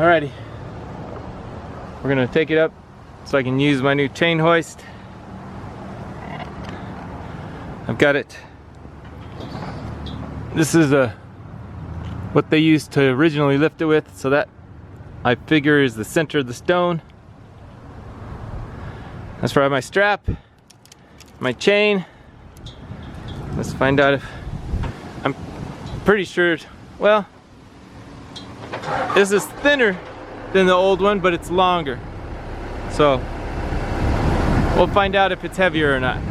Alrighty, we're gonna take it up so I can use my new chain hoist. I've got it. This is what they used to originally lift it with, so that I figure is the center of the stone. That's where I have my strap, my chain. Let's find out if, I'm pretty sure, well, this is thinner than the old one, but it's longer. So we'll find out if it's heavier or not.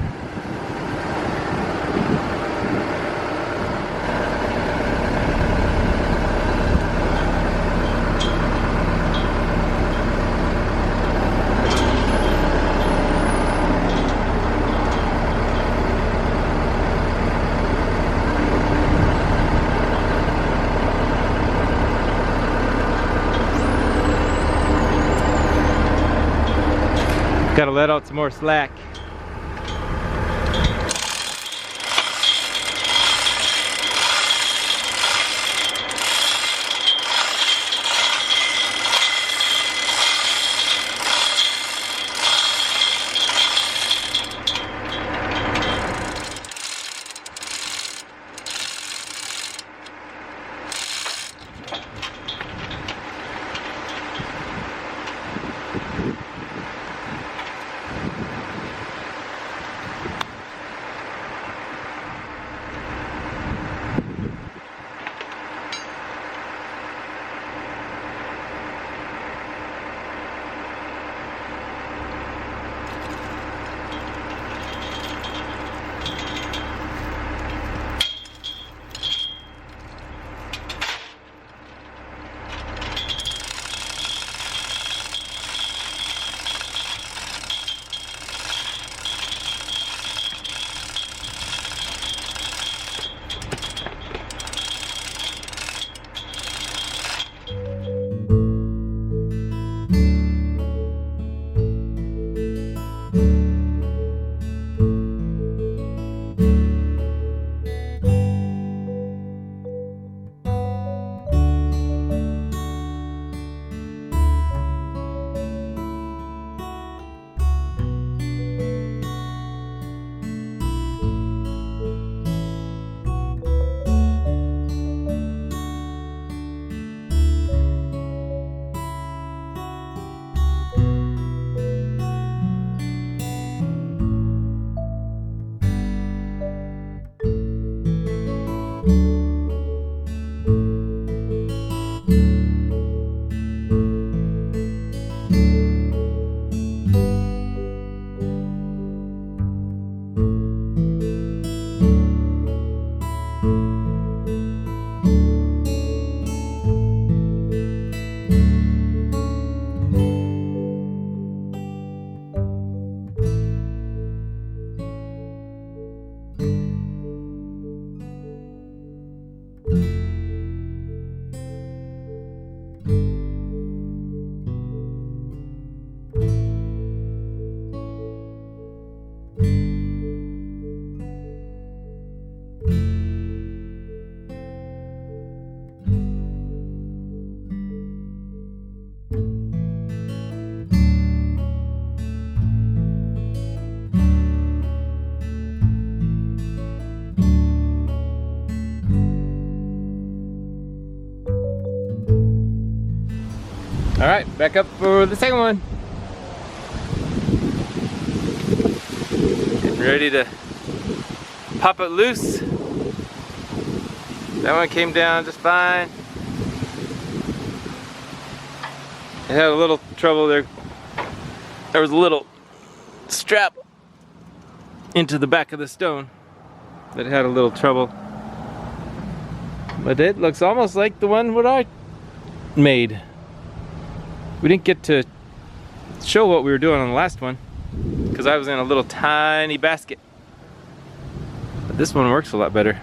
Gotta let out some more slack. All right, back up for the second one. Getting ready to pop it loose. That one came down just fine. It had a little trouble there. There was a little strap into the back of the stone that had a little trouble. But it looks almost like the one what I made. We didn't get to show what we were doing on the last one because I was in a little tiny basket. But this one works a lot better.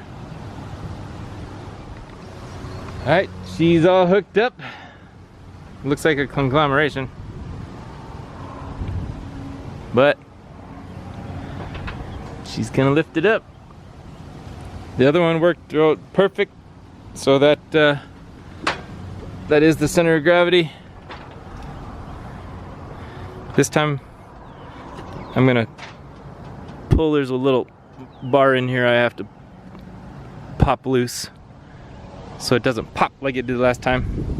Alright, she's all hooked up. Looks like a conglomeration. But she's gonna lift it up. The other one worked out perfect, so that that is the center of gravity. This time I'm gonna pull. There's a little bar in here I have to pop loose so it doesn't pop like it did last time.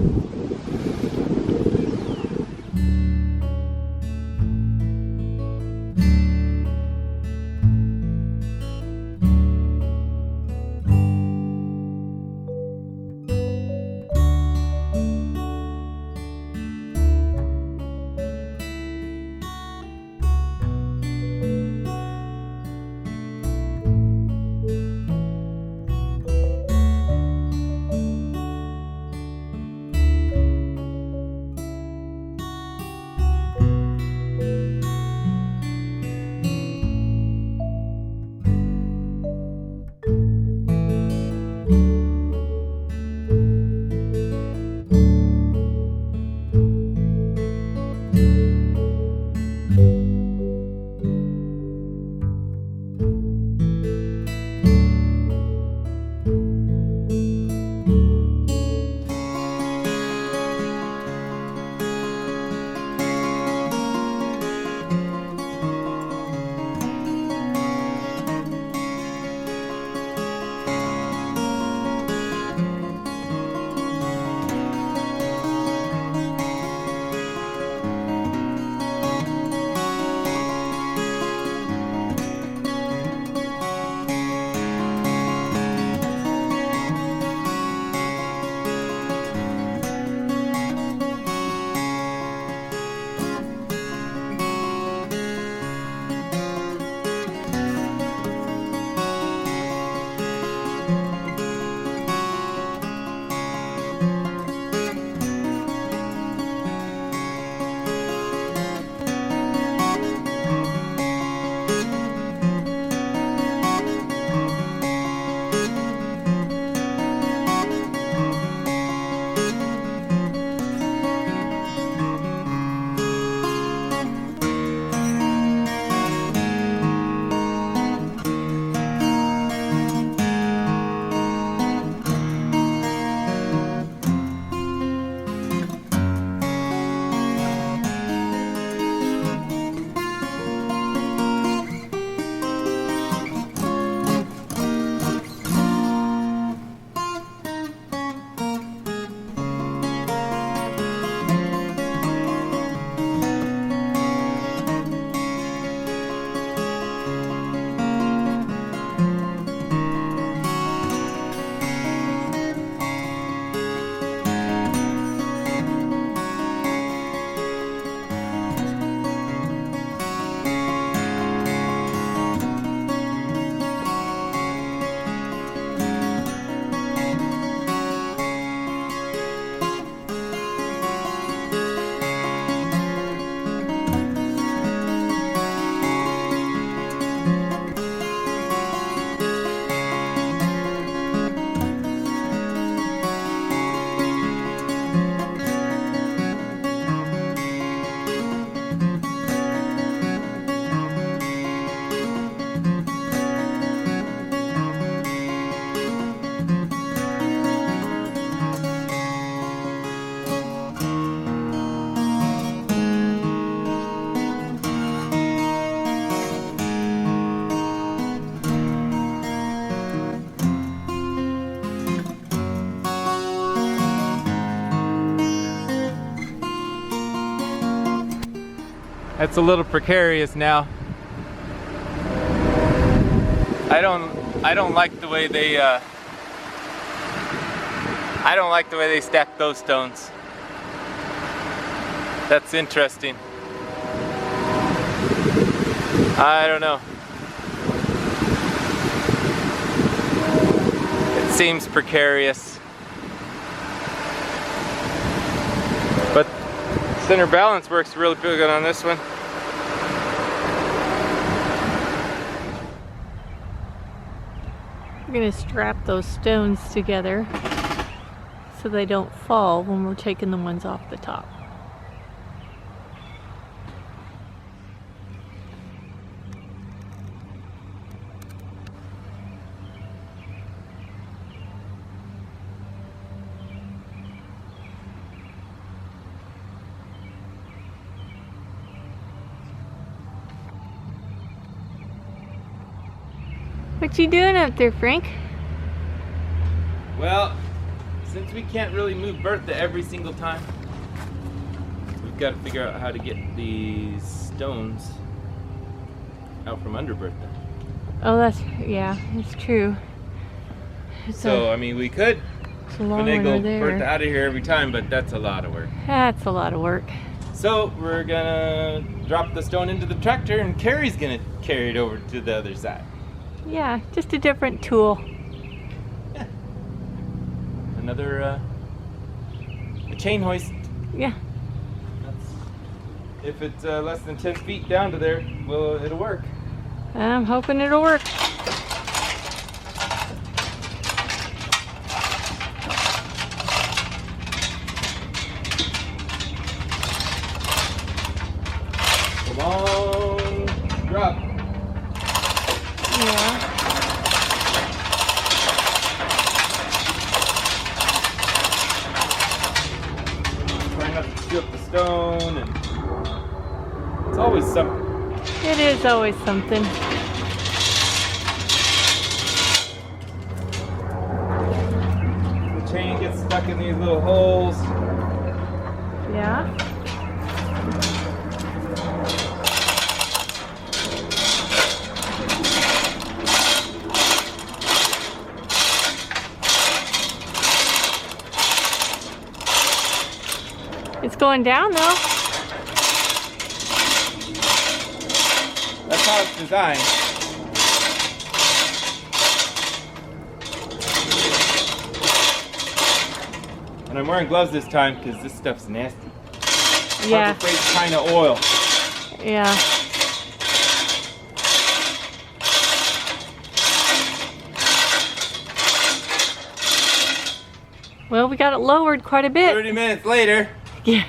It's a little precarious now. I don't like the way they stack those stones. That's interesting. I don't know. It seems precarious. But center balance works really good on this one. We're going to strap those stones together so they don't fall when we're taking the ones off the top. What you doing up there, Frank? Well, since we can't really move Bertha every single time, we've got to figure out how to get these stones out from under Bertha. Oh, that's true. I mean, we could finagle there. Bertha out of here every time, but that's a lot of work. That's a lot of work. So we're gonna drop the stone into the tractor, and Carrie's gonna carry it over to the other side. Yeah, just a different tool. Yeah. Another a chain hoist. Yeah. If it's less than 10 feet down to there, well, it'll work. I'm hoping it'll work. Come on, drop. Yeah. Try not to chew up the stone, and it's always something. It is always something. The chain gets stuck in these little holes. Yeah. It's going down though. That's how it's designed. And I'm wearing gloves this time because this stuff's nasty. Yeah. Harbor Freight China oil. Yeah. Well, we got it lowered quite a bit. 30 minutes later. Yeah.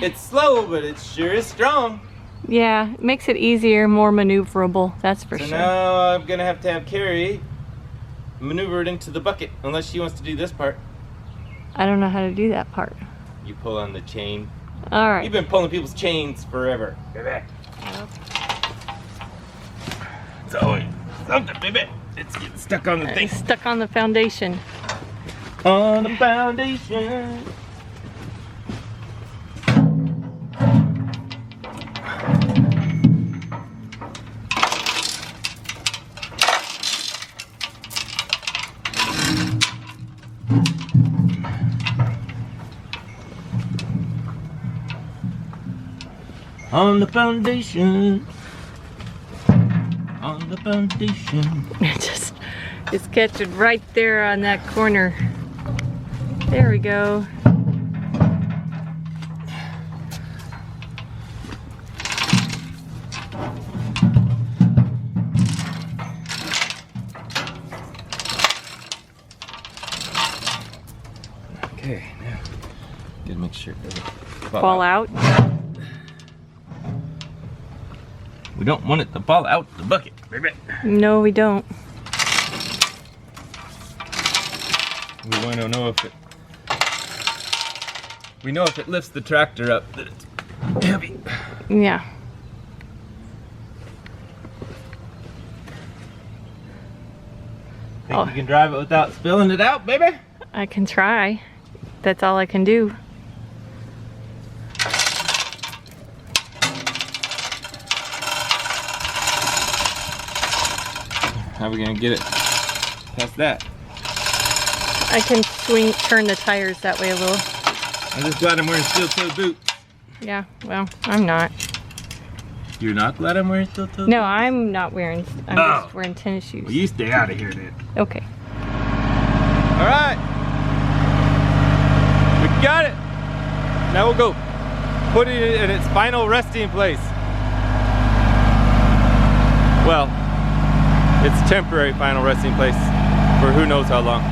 It's slow, but it sure is strong. Yeah, it makes it easier, more maneuverable, that's for So sure. now I'm gonna have to have Carrie maneuver it into the bucket, unless she wants to do this part. I don't know how to do that part. You pull on the chain. All right. You've been pulling people's chains forever. Baby. It's always something, baby. It's getting stuck on the thing. It's stuck on the foundation. On the foundation. On the foundation. On the foundation. Just catch it right there on that corner. There we go. Okay, now gotta make sure it doesn't Fall out. We don't want it to fall out the bucket, baby. No, we don't. We want to know if it. We know if it lifts the tractor up that it's heavy. Yeah. Think you can drive it without spilling it out, baby? I can try. That's all I can do. How are we gonna get it past that? I can turn the tires that way a little. I'm just glad I'm wearing steel-toed boots. Yeah, well, I'm not. You're not glad I'm wearing steel-toed? No, I'm not wearing, I'm just wearing tennis shoes. Well, you stay out of here then. Okay. All right. We got it. Now we'll go put it in its final resting place. Well, its temporary final resting place for who knows how long.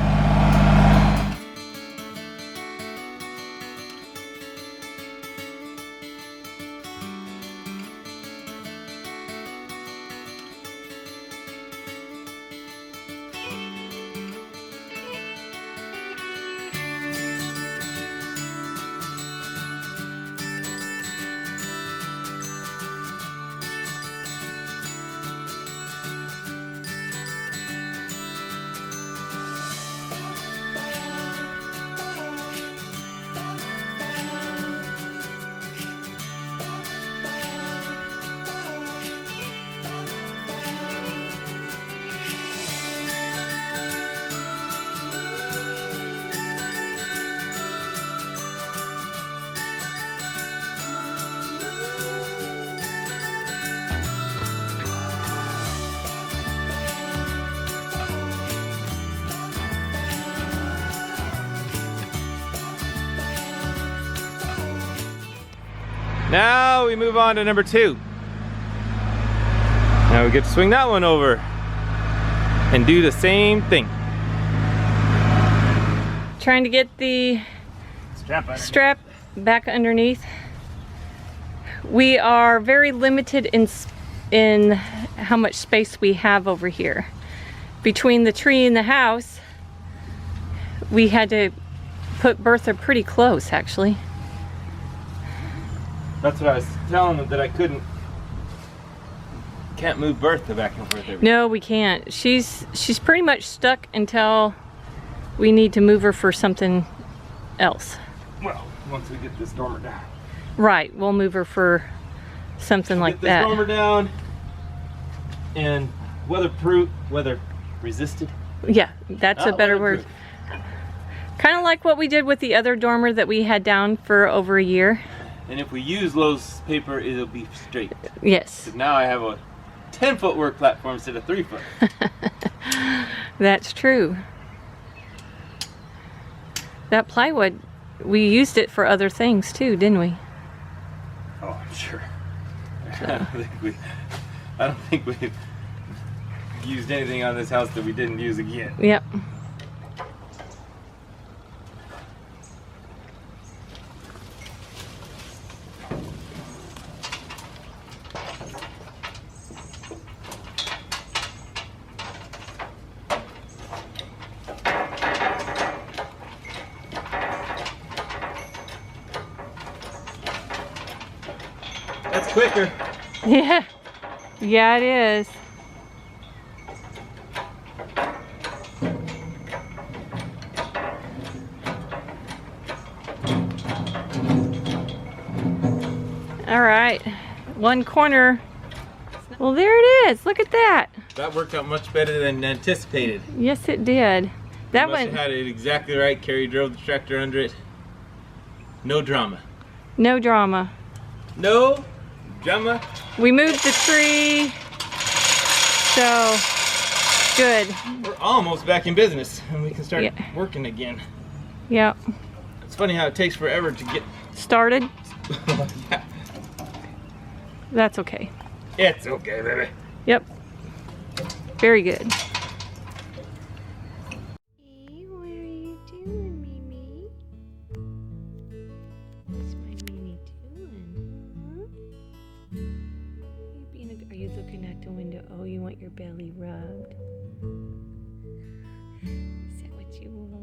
Now we move on to number 2. Now we get to swing that one over and do the same thing. Trying to get the strap back underneath. We are very limited in how much space we have over here. Between the tree and the house, we had to put Bertha pretty close, actually. That's what I was telling them, that I can't move Bertha back and forth every No, we can't. She's pretty much stuck until we need to move her for something else. Well, once we get this dormer down. Right, we'll move her for something like Get this that. dormer down and weather resisted. Yeah, that's a better word. Kind of like what we did with the other dormer that we had down for over a year. And if we use Lowe's paper, it'll be straight. Yes. So now I have a 10-foot work platform instead of 3 foot. That's true. That plywood, we used it for other things too, didn't we? Oh, I'm sure. I don't think we've used anything on this house that we didn't use again. Yep. That's quicker. Yeah. Yeah, it is. All right, one corner. Well, there it is. Look at that. That worked out much better than anticipated. Yes, it did. That Must one. have had it exactly right. Carrie drove the tractor under it. No drama. No drama. No drama. We moved the tree. So good. We're almost back in business and we can start working again. Yep. It's funny how it takes forever to get Started. yeah. That's okay. It's okay, baby. Yep. Very good. Hey, what are you doing, Mimi? What's my Mimi doing? Are you looking at the window? Oh, you want your belly rubbed? Is that what you want?